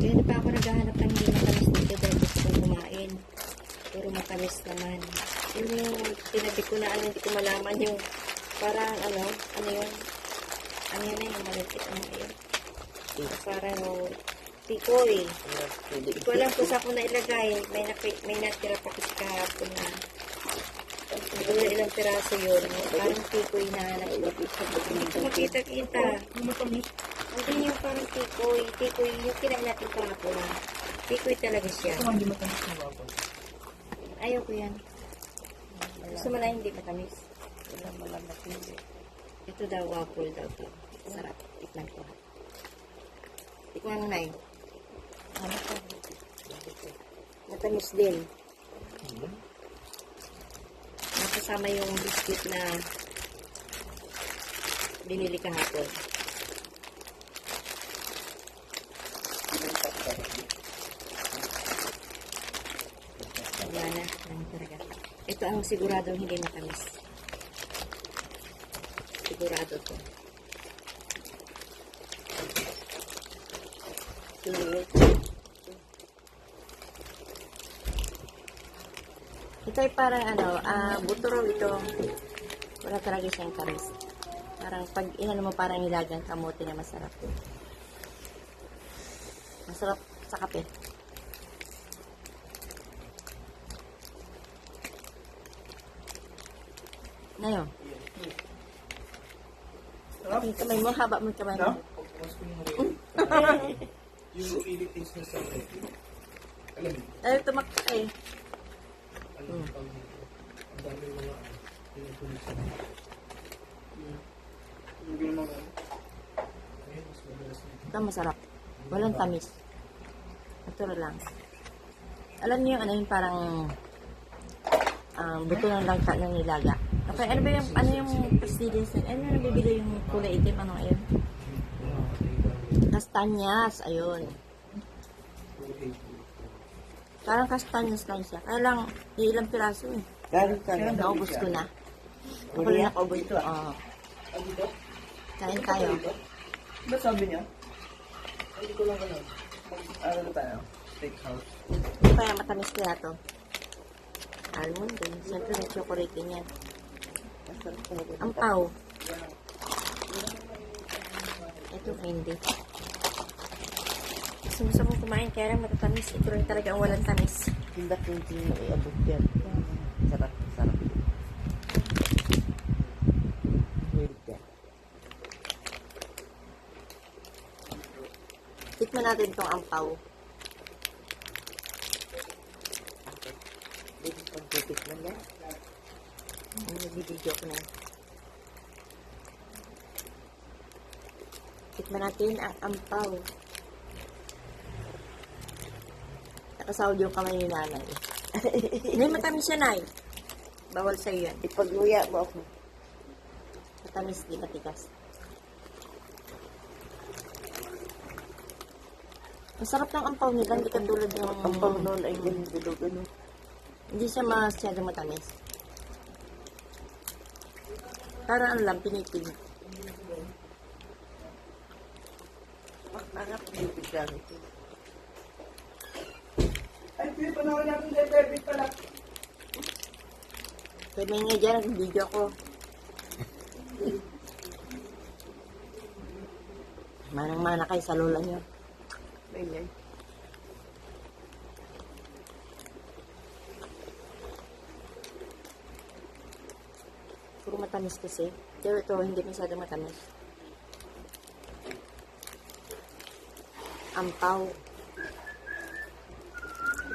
Kaya na pa ako naghahanap ng hindi matamis dito dahil gusto kong kumain. Pero matamis naman. Yung tinabi ko na ano, hindi ko malaman yung parang ano yun? Ano yun na yung malapit? Ano yun? Parang tikoy. Hindi ko alam kung saan ko na ilagay. May natira pa kasi kahapon na. Siguro ilang piraso yun. Parang tikoy na makita-kita. Hindi yung parang tikoy. Tikoy yung kinain natin kahapon na. Tikoy talaga siya. Ayaw ko yan. Gusto mo na hindi matamis. Ito daw waffle daw to. Sarap. Tikman ko. Tikman mo na yun. Ano pa? Matamis din. Nakasama yung biscuit na binili kahapon. Wala na. Ito ang siguradong hindi matamis. Sigurado to. Ito ay parang buturo ito. Wala talaga siyang tamis. Parang pag inano mo parang nilagang kamote na masarap. Masarap sa kape. Na yun. Ang kamay mo, haba mo kamay mo. Yung Philippines na sa alam mo? Ay, tumakta eh. Ang dami mga pinupulisan. Yung ginawa. Ayun, mas madalas na. Ito masarap. Walang tamis. Natural lang. Alam niyo ano yung parang buto ng langka ng nilaga. Okay, ano yung pastillas? Ano yung nabibili yung kulay itim? Ano ayun? Kastanyas. Ayun. Parang kastanyas lang siya. Kaya lang, ilang piraso eh. Naubos ko na. Ako rin nakaubos ito. Kain tayo. Ba't sabi niya? Hindi ko lang alam. Ano tayo? Steakhouse. Kaya matamis kaya to. Almond din. Siyempre may chocolate din yan. Ang pau. Ito hindi. Gusto kong kumain kaya lang matatamis. Ito rin talaga ang walang tamis. Hindi mo iabot yan. Sarap. Tikman natin itong ampaw. Hindi pagtitik man yan. Nag-video ko na. Tikman natin ang ampaw. Nakasahod yung kamay ni nanay. Hindi, matamis siya, Nay. Bawal sa'yo yan. Ipagluya mo ako. Matamis, di matigas. Masarap ng ampaw nila, hindi katulad ng Ang pangnoon ay ganun. Hindi siya masyadong matamis. Parang ano lang, pinitig. Parang pinitig lang ito. Ay, pinapanawan natin sa David pala. Kaya may nga dyan, nag-video ko. Manang-mana kayo sa lola nyo. Ayan. Puro matamis kasi. Pero ito, hindi masyadong matamis. Ampaw.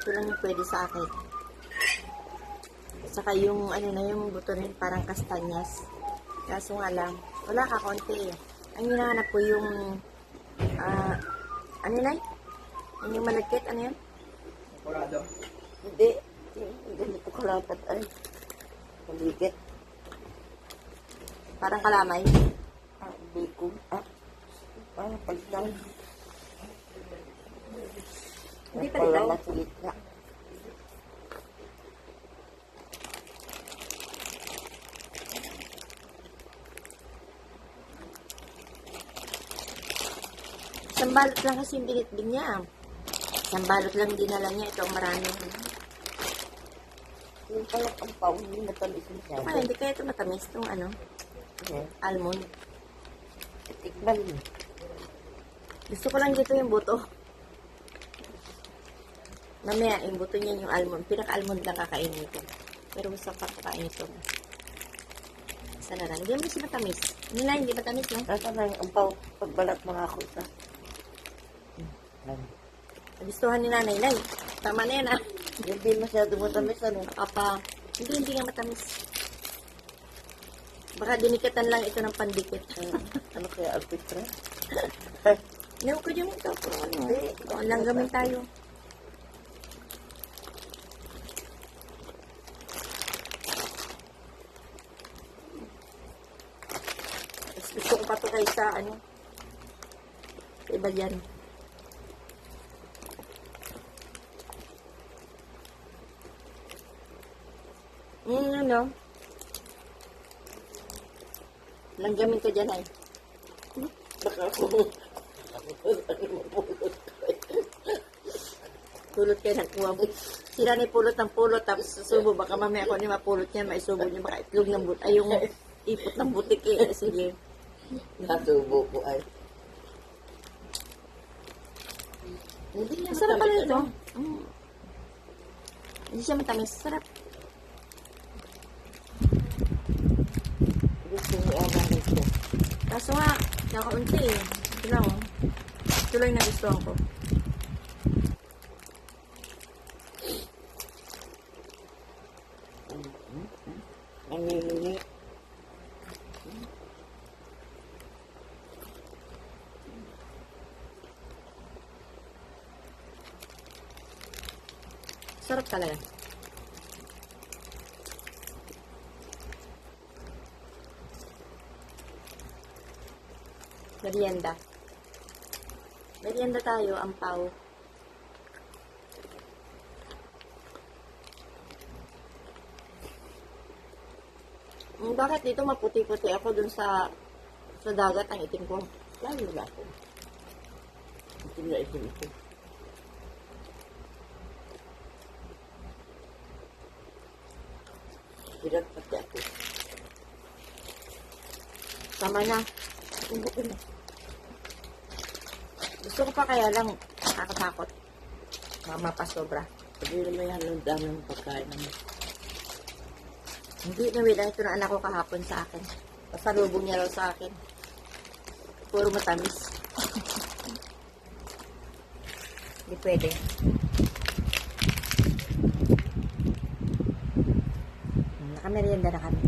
Ito lang yung pwede sa akin. Saka yung, yung buto rin, parang kastanyas. Kaso nga lang, wala ka, konti eh. Ang hinahanap ko yung, ano na yung malagkit, ano yun? Kurado. Hindi nito kalapat ay. Paligit. Parang kalamay. Bacon. Parang pagdang. Hindi pa rin daw. Palamat sa gitna. Isang balot lang kasi yung binitbin niya. Isang balot lang dinala niya. Ito ang maraming. Yung pala ang pao, hindi matamis Ito masyado. kaya, hindi kaya ito matamis. Itong ano, Yeah. almond. Tikman mo. Gusto ko lang dito yung buto. Mamaya, yung buto niya yung almond. Pinaka-almond lang kakainin ko. Pero gusto ko kakain ito. Isa na lang. Hindi mo siya matamis. Hindi na, hindi matamis, no? Nasa na ang pao, pagbalat mga ako sa. Nagustuhan ni Nanay. Nay, tama na yan, ah. Hindi masyado matamis, ano? Papa, hindi nga matamis. Baka dinikatan lang ito ng pandikit. Ano kaya, alpitra? Ewan ko dyan ito. Pero ano, doon lang gamin tayo. Gusto ko pa ito kayo sa ano. Sa iba dyan. Ano? Langgamin ko dyan ay. Baka ako. Pulot kayo ng kuha mo. Sila ni pulot ng pulot, tapos susubo. Baka mamaya ako ni mapulot niya, maisubo niya, baka itlog ng butik. Ay, yung ipot ng butik eh. Sige. Nasubo ko ay. Hindi niya. Sarap pala ito. Hindi siya matamis. Sarap. Gusto mo ang ito. Kaso nga, nakaunti eh. Ito lang oh. Ito lang yung nagustuhan ko. Ang nilini. Sarap talaga. Merienda. Merienda tayo, ang pao. Bakit dito maputi-puti ako dun sa dagat ang itim ko? Lalo na ako. Itim na itim ito. Hirap pati ako. Tama na. Gusto ko pa kaya lang nakakatakot. Mama pa sobra. Hindi naman yan ang dami ng pagkain naman. Hindi, nawilang ito na anak ko kahapon sa akin. Pasalubong niya raw sa akin. Puro matamis. Hindi pwede. Nakamerienda na kami.